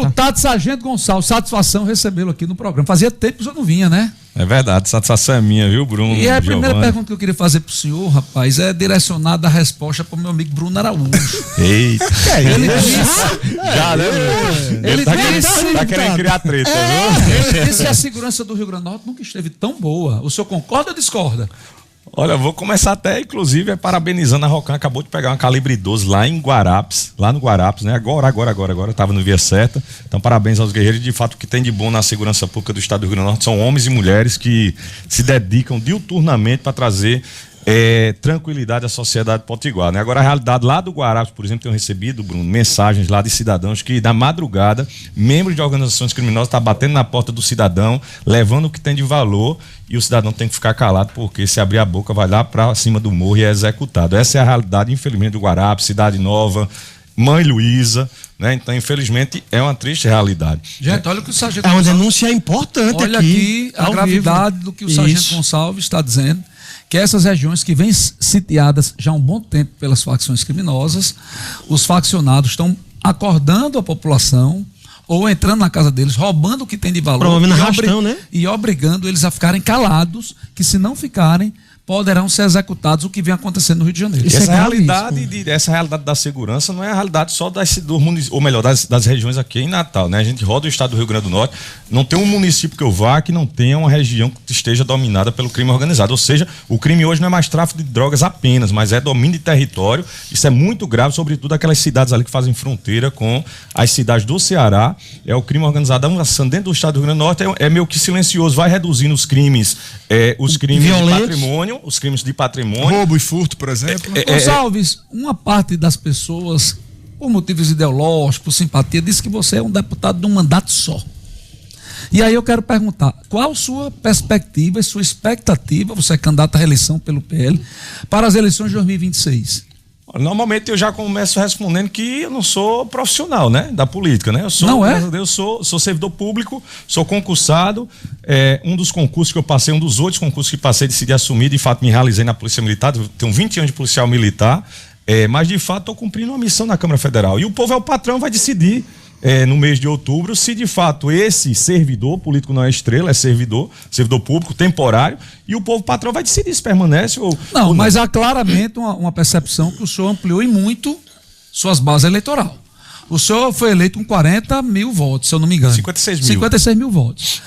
Deputado Sargento Gonçalves, satisfação recebê-lo aqui no programa. Fazia tempo que o senhor não vinha, né? É verdade, satisfação é minha, viu, Bruno? E a primeira Giovani. pergunta que eu queria fazer pro senhor, rapaz, é direcionada a resposta pro meu amigo Bruno Araújo. Eita. Ele disse... Já, né, Bruno? Ele tá disse... querendo criar treta, viu? Ele disse que a segurança do Rio Grande do Norte nunca esteve tão boa. O senhor concorda ou discorda? Olha, vou começar até, inclusive, parabenizando a Rocan, acabou de pegar uma calibre 12 lá em Guarapes, lá no Guarapes, né? Agora, estava no via certa. Então, parabéns aos guerreiros. De fato, o que tem de bom na segurança pública do estado do Rio Grande do Norte são homens e mulheres que se dedicam diuturnamente para trazer tranquilidade à sociedade potiguar, né? Agora, a realidade lá do Guarapes, por exemplo, tenho recebido, Bruno, mensagens lá de cidadãos que, na madrugada, membros de organizações criminosas estão batendo na porta do cidadão, levando o que tem de valor, e o cidadão tem que ficar calado, porque se abrir a boca vai lá para cima do morro e é executado. Essa é a realidade, infelizmente, do Guarapes, Cidade Nova, Mãe Luísa, né? Então, infelizmente, é uma triste realidade. Gente, olha o que o Sargento É uma denúncia importante aqui. Olha aqui a gravidade do que o Sargento Isso. Gonçalves está dizendo, que essas regiões que vêm sitiadas já há um bom tempo pelas facções criminosas, os faccionados estão acordando a população ou entrando na casa deles, roubando o que tem de valor, promovendo arrastão, né? E obrigando eles a ficarem calados, que se não ficarem, poderão ser executados, o que vem acontecendo no Rio de Janeiro. Essa realidade da segurança não é a realidade só das regiões aqui em Natal, né? A gente roda o estado do Rio Grande do Norte, não tem um município que eu vá que não tenha uma região que esteja dominada pelo crime organizado. Ou seja, o crime hoje não é mais tráfico de drogas apenas, mas é domínio de território. Isso é muito grave, sobretudo aquelas cidades ali que fazem fronteira com as cidades do Ceará. É o crime organizado avançando dentro do estado do Rio Grande do Norte, é meio que silencioso, vai reduzindo os crimes violentos, de patrimônio, os crimes de patrimônio. Roubo e furto, por exemplo. Gonçalves, uma parte das pessoas, por motivos ideológicos, por simpatia, diz que você é um deputado de um mandato só. E aí eu quero perguntar, qual sua perspectiva e sua expectativa, você é candidato à reeleição pelo PL, para as eleições de 2026? Normalmente eu já começo respondendo que eu não sou profissional, né, da política, né? Eu sou, não é? Graças a Deus, sou servidor público, sou concursado. Um dos concursos que eu passei, um dos outros concursos que passei, decidi assumir, de fato me realizei na Polícia Militar, tenho 20 anos de policial militar, mas de fato estou cumprindo uma missão na Câmara Federal. E o povo é o patrão, vai decidir no mês de outubro, se de fato esse servidor político não é estrela, é servidor público, temporário, e o povo patrão vai decidir se permanece ou não. Mas há claramente uma percepção que o senhor ampliou em muito suas bases eleitorais. O senhor foi eleito com 40 mil votos, se eu não me engano. 56 mil votos.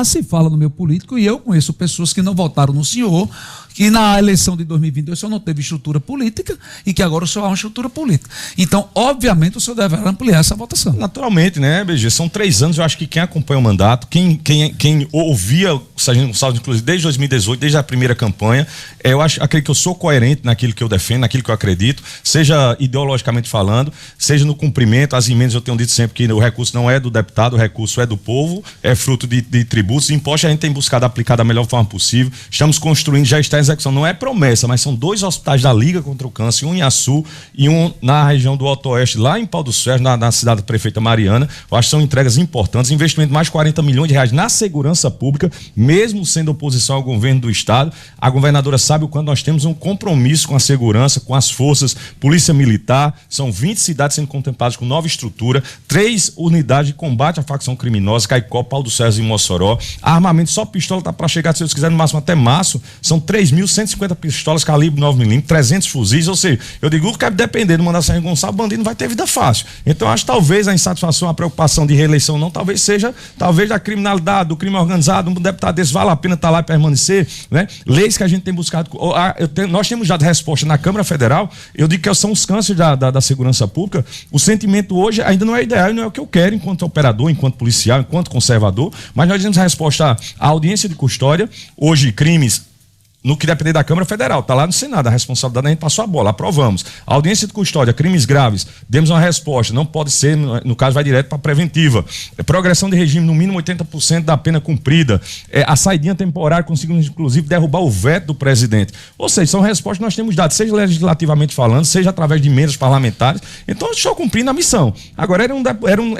Se fala no meu político, e eu conheço pessoas que não votaram no senhor, que na eleição de 2022 o senhor não teve estrutura política e que agora o senhor há uma estrutura política. Então, obviamente, o senhor deve ampliar essa votação. Naturalmente, né, BG? São 3 anos, eu acho que quem acompanha o mandato, quem ouvia o Sargento Gonçalves, inclusive desde 2018, desde a primeira campanha, acredito que eu sou coerente naquilo que eu defendo, naquilo que eu acredito, seja ideologicamente falando, seja no cumprimento, as emendas eu tenho dito sempre que o recurso não é do deputado, o recurso é do povo, é fruto de tributos, impostos a gente tem buscado aplicar da melhor forma possível, estamos construindo, já está em execução, não é promessa, mas são 2 hospitais da Liga contra o Câncer, um em Açu e um na região do Alto Oeste, lá em Pau do Sérgio, na cidade da prefeita Mariana. Eu acho que são entregas importantes, investimento de mais de 40 milhões de reais na segurança pública, mesmo sendo oposição ao governo do estado. A governadora sabe o quanto nós temos um compromisso com a segurança, com as forças, polícia militar, são 20 cidades sendo contempladas com nova estrutura, 3 unidades de combate à facção criminosa, Caicó, Pau do Sérgio e Mossoró. Armamento, só pistola tá para chegar, se Deus quiser, no máximo até março, são 3.150 pistolas calibre 9mm, 300 fuzis, ou seja, eu digo que depender do mandato Sargento Gonçalves, o bandido não vai ter vida fácil. Então acho que talvez a insatisfação, a preocupação de reeleição não, talvez da criminalidade, do crime organizado, um deputado desse vale a pena estar lá e permanecer, né? Leis que a gente tem buscado, nós temos dado resposta na Câmara Federal, eu digo que são os cânceres da segurança pública, o sentimento hoje ainda não é ideal, não é o que eu quero enquanto operador, enquanto policial, enquanto conservador, mas nós temos a resposta à audiência de custódia, hoje crimes no que depender da Câmara Federal, está lá no Senado, a responsabilidade a gente passou a bola, aprovamos. A audiência de custódia, crimes graves, demos uma resposta, não pode ser, no caso vai direto para preventiva. Progressão de regime, no mínimo 80% da pena cumprida. A saidinha temporária, conseguimos inclusive derrubar o veto do presidente. Ou seja, são respostas que nós temos dado, seja legislativamente falando, seja através de emendas parlamentares. Então, eu estou cumprindo a missão. Agora,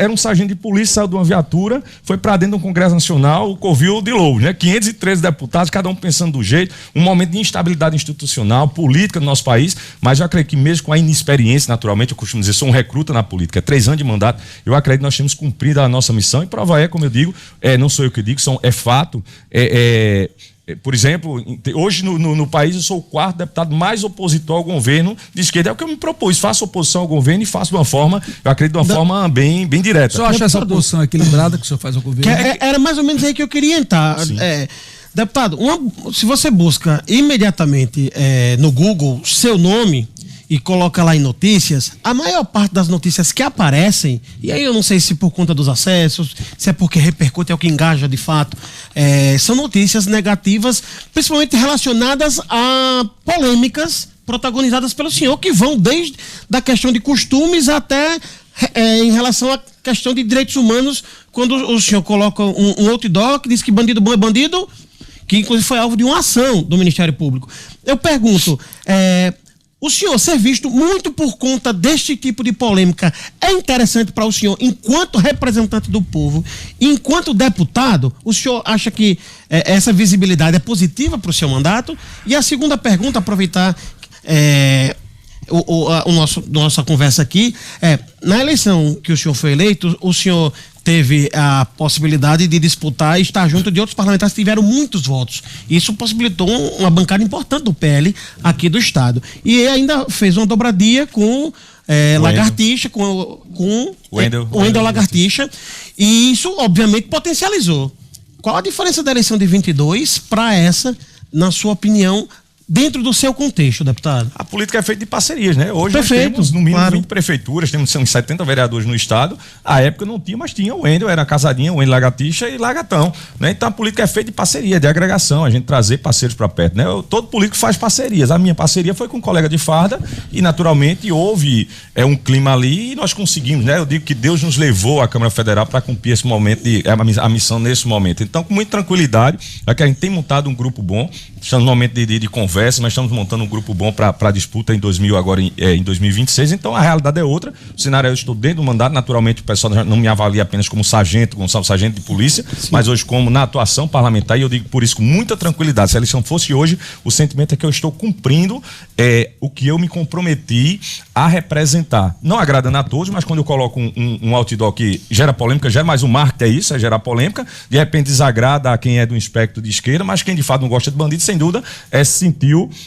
era um sargento de polícia, saiu de uma viatura, foi para dentro do Congresso Nacional, o Covil de Lourdes, né? 513 deputados, cada um pensando do jeito. um momento de instabilidade institucional, política no nosso país, mas eu acredito que mesmo com a inexperiência, naturalmente, eu costumo dizer, sou um recruta na política, 3 anos de mandato, eu acredito que nós temos cumprido a nossa missão, e prova como eu digo, não sou eu que digo, é fato, por exemplo, hoje no país eu sou o 4º deputado mais opositor ao governo de esquerda. É o que eu me propus, faço oposição ao governo e faço de uma forma, eu acredito, de uma forma bem direta. O senhor acha essa oposição equilibrada que o senhor faz ao governo? Era mais ou menos aí que eu queria entrar. Deputado, se você busca imediatamente no Google seu nome e coloca lá em notícias, a maior parte das notícias que aparecem, e aí eu não sei se por conta dos acessos, se é porque repercute, é o que engaja de fato, são notícias negativas, principalmente relacionadas a polêmicas protagonizadas pelo senhor, que vão desde da questão de costumes até em relação à questão de direitos humanos, quando o senhor coloca um outdoor que diz que bandido bom é bandido, que inclusive foi alvo de uma ação do Ministério Público. Eu pergunto, o senhor ser visto muito por conta deste tipo de polêmica é interessante para o senhor, enquanto representante do povo, enquanto deputado, o senhor acha que essa visibilidade é positiva para o seu mandato? E a segunda pergunta, aproveitar nossa conversa aqui, na eleição que o senhor foi eleito, o senhor teve a possibilidade de disputar e estar junto de outros parlamentares que tiveram muitos votos. Isso possibilitou uma bancada importante do PL aqui do estado. E ainda fez uma dobradia com Lagartixa, com o Wendel Lagartixa, e isso obviamente potencializou. Qual a diferença da eleição de 22 para essa, na sua opinião, dentro do seu contexto, deputado? A política é feita de parcerias, né? Hoje nós temos no mínimo 20 prefeituras, temos uns 70 vereadores no estado. À época não tinha, mas tinha o Wendel, era a Casadinha, o Wendel Lagartixa e Lagatão, né? Então a política é feita de parceria, de agregação, a gente trazer parceiros para perto, né? Todo político faz parcerias. A minha parceria foi com um colega de farda e naturalmente houve um clima ali e nós conseguimos, né? Eu digo que Deus nos levou à Câmara Federal para cumprir esse momento, a missão nesse momento. Então, com muita tranquilidade, é que a gente tem montado um grupo bom, estamos no momento de conversa, nós estamos montando um grupo bom para a disputa em 2026, então a realidade é outra. O cenário, eu estou dentro do mandato, naturalmente o pessoal não me avalia apenas como sargento, sargento de polícia, sim, mas hoje como na atuação parlamentar, e eu digo por isso com muita tranquilidade, se a eleição fosse hoje, o sentimento é que eu estou cumprindo o que eu me comprometi a representar. Não agradando a todos, mas quando eu coloco um outdoor que gera polêmica, gera mais um marketing, é isso, é gerar polêmica, de repente desagrada a quem é do espectro de esquerda, mas quem de fato não gosta de bandido, sem dúvida, se sentiu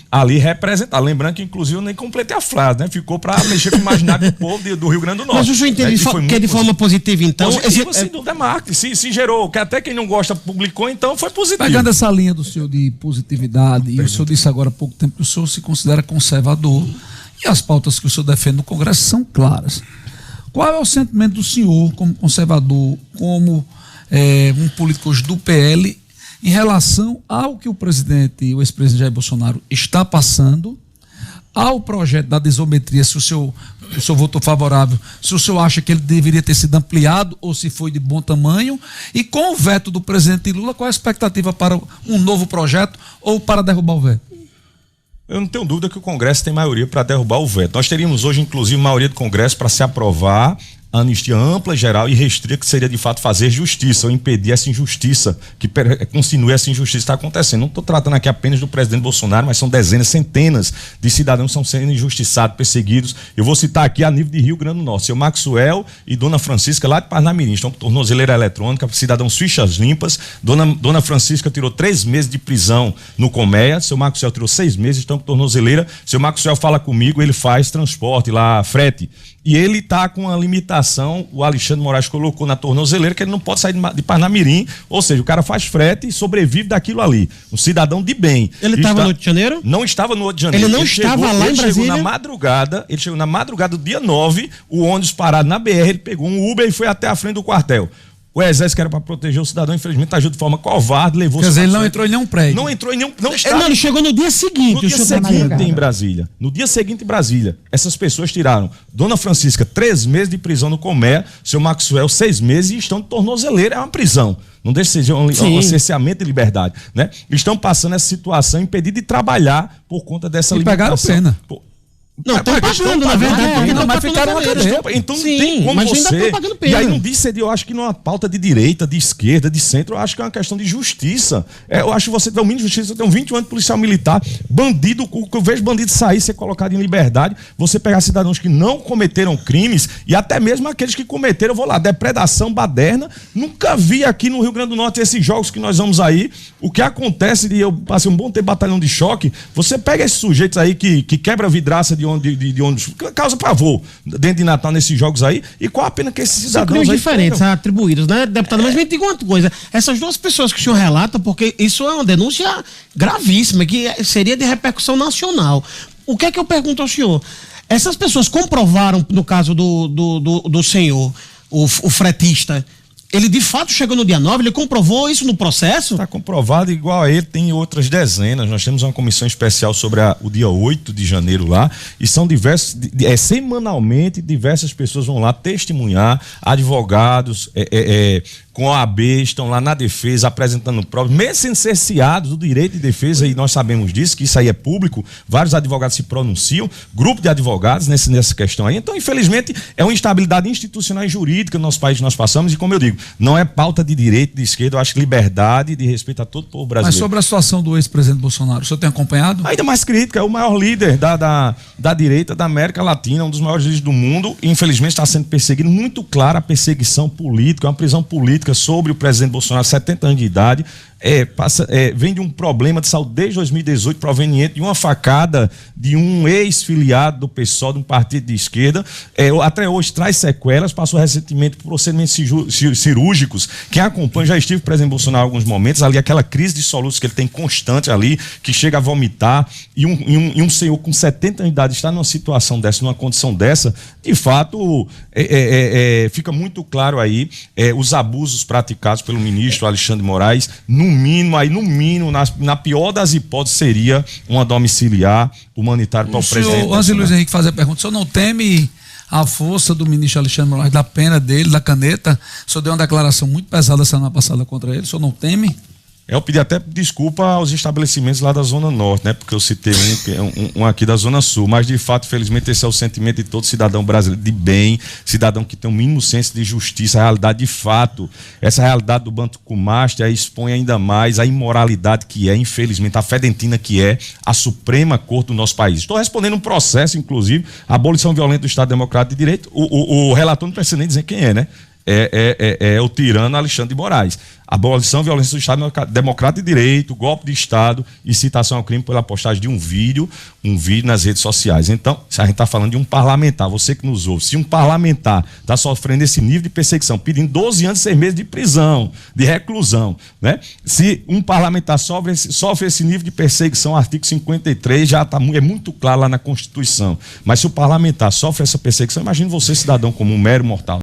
ali representar. Lembrando que, inclusive, eu nem completei a frase, né? Ficou para mexer com o imaginário do povo do Rio Grande do Norte. Mas o senhor entende que é de forma positiva, então? Positivo, sem dúvida, é marketing. Se gerou, que até quem não gosta publicou, então foi positivo. Pegando essa linha do senhor de positividade, e o senhor disse agora há pouco tempo que o senhor se considera conservador, e as pautas que o senhor defende no Congresso são claras. Qual é o sentimento do senhor, como conservador, como um político hoje do PL, em relação ao que o ex-presidente Jair Bolsonaro está passando, ao projeto da desometria, se o senhor votou favorável, se o senhor acha que ele deveria ter sido ampliado ou se foi de bom tamanho, e com o veto do presidente Lula, qual é a expectativa para um novo projeto ou para derrubar o veto? Eu não tenho dúvida que o Congresso tem maioria para derrubar o veto. Nós teríamos hoje, inclusive, maioria do Congresso para se aprovar a anistia ampla, geral e restrita, que seria de fato fazer justiça ou impedir essa injustiça, que continue essa injustiça que está acontecendo. Não estou tratando aqui apenas do presidente Bolsonaro, mas são dezenas, centenas de cidadãos que estão sendo injustiçados, perseguidos. Eu vou citar aqui a nível de Rio Grande do Norte, seu Maxwell e dona Francisca lá de Parnamirim, estão com tornozeleira eletrônica, cidadãos fichas limpas. Dona Francisca tirou 3 meses de prisão no Colmeia, seu Maxwell tirou 6 meses, estão com tornozeleira. Seu Maxwell fala comigo, ele faz transporte lá, frete. E ele está com uma limitação, o Alexandre Moraes colocou na tornozeleira, que ele não pode sair de Parnamirim, ou seja, o cara faz frete e sobrevive daquilo ali. Um cidadão de bem. Ele estava no Rio de Janeiro? Não estava no Rio de Janeiro. Ele não estava lá em Brasília? Ele chegou na madrugada do dia 9, o ônibus parado na BR, ele pegou um Uber e foi até a frente do quartel. O exército que era para proteger o cidadão, infelizmente, agiu de forma covarde, levou... Quer dizer, ele não entrou em nenhum prédio. Não entrou em nenhum... Ele chegou no dia seguinte. No dia seguinte em Brasília. No dia seguinte em Brasília. Essas pessoas tiraram dona Francisca 3 meses de prisão no Comé, seu Maxwell 6 meses e estão de tornozeleira. É uma prisão. Não deixa de ser um cerceamento de liberdade, né? Estão passando essa situação impedidos de trabalhar por conta dessa limitação. E pegaram pena. Não, estão pagando, na verdade. Mas ficaram na cadeia. Então não tem como você... E aí não disse, eu acho que numa pauta de direita, de esquerda, de centro, eu acho que é uma questão de justiça. Eu acho que você tem o mínimo de justiça, você tem 20 anos de policial militar, bandido, eu vejo bandido sair, ser colocado em liberdade, você pegar cidadãos que não cometeram crimes, e até mesmo aqueles que cometeram, eu vou lá, depredação, baderna, nunca vi aqui no Rio Grande do Norte esses jogos que nós vamos aí, o que acontece, e eu passei um bom tempo batalhão de choque, você pega esses sujeitos aí que quebra a vidraça de ônibus, causa pavor dentro de Natal nesses jogos aí, e qual a pena que esses cidadãos são crimes diferentes atribuídos, né, deputado? Mas me diga uma coisa, essas duas pessoas que o senhor relata, porque isso é uma denúncia gravíssima, que seria de repercussão nacional. O que é que eu pergunto ao senhor? Essas pessoas comprovaram, no caso do senhor, o fretista, ele de fato chegou no dia 9, ele comprovou isso no processo? Está comprovado, igual a ele, tem outras dezenas. Nós temos uma comissão especial sobre o dia 8 de janeiro lá, e são diversos, semanalmente, diversas pessoas vão lá testemunhar, advogados, com a OAB, estão lá na defesa, apresentando provas, mesmo sendo cerceados do direito de defesa, e nós sabemos disso, que isso aí é público, vários advogados se pronunciam, grupo de advogados nessa questão aí. Então, infelizmente, é uma instabilidade institucional e jurídica no nosso país que nós passamos, e como eu digo, não é pauta de direito, de esquerda, eu acho que liberdade e de respeito a todo o povo brasileiro. Mas sobre a situação do ex-presidente Bolsonaro, o senhor tem acompanhado? Ainda mais crítica, é o maior líder da direita da América Latina, um dos maiores líderes do mundo, e infelizmente está sendo perseguido, muito clara a perseguição política, uma prisão política sobre o presidente Bolsonaro, 70 anos de idade, vem de um problema de saúde desde 2018, proveniente de uma facada de um ex-filiado do PSOL, de um partido de esquerda, até hoje traz sequelas, passou recentemente por procedimentos cirúrgicos. Quem acompanha, já estive presente em Bolsonaro em alguns momentos, ali aquela crise de soluços que ele tem constante ali, que chega a vomitar, e um senhor com 70 anos de idade está numa situação dessa, numa condição dessa, de fato, fica muito claro aí os abusos praticados pelo ministro Alexandre de Moraes, no mínimo, na pior das hipóteses, seria uma domiciliar humanitária para o presidente. Antes de Luiz Henrique fazer a pergunta, o senhor não teme a força do ministro Alexandre de Moraes, da pena dele, da caneta? O senhor deu uma declaração muito pesada semana passada contra ele, o senhor não teme? Eu pedi até desculpa aos estabelecimentos lá da Zona Norte, né? Porque eu citei um aqui da Zona Sul, mas de fato, felizmente, esse é o sentimento de todo cidadão brasileiro de bem, cidadão que tem o mínimo senso de justiça, a realidade de fato. Essa realidade do Banco Master expõe ainda mais a imoralidade que é, infelizmente, a fedentina que é a Suprema Corte do nosso país. Estou respondendo um processo, inclusive, a abolição violenta do Estado Democrático de Direito. O relator não precisa nem dizer quem é, né? É o tirano Alexandre de Moraes. Abolição, violência do Estado Democrático de Direito, golpe de Estado e citação ao crime pela postagem de um vídeo nas redes sociais. Então, se a gente está falando de um parlamentar, você que nos ouve, se um parlamentar está sofrendo esse nível de perseguição, pedindo 12 anos e 6 meses de prisão, de reclusão, né? Se um parlamentar sofre esse nível de perseguição, artigo 53 já é muito claro lá na Constituição. Mas se o parlamentar sofre essa perseguição, imagine você, cidadão comum, mero mortal.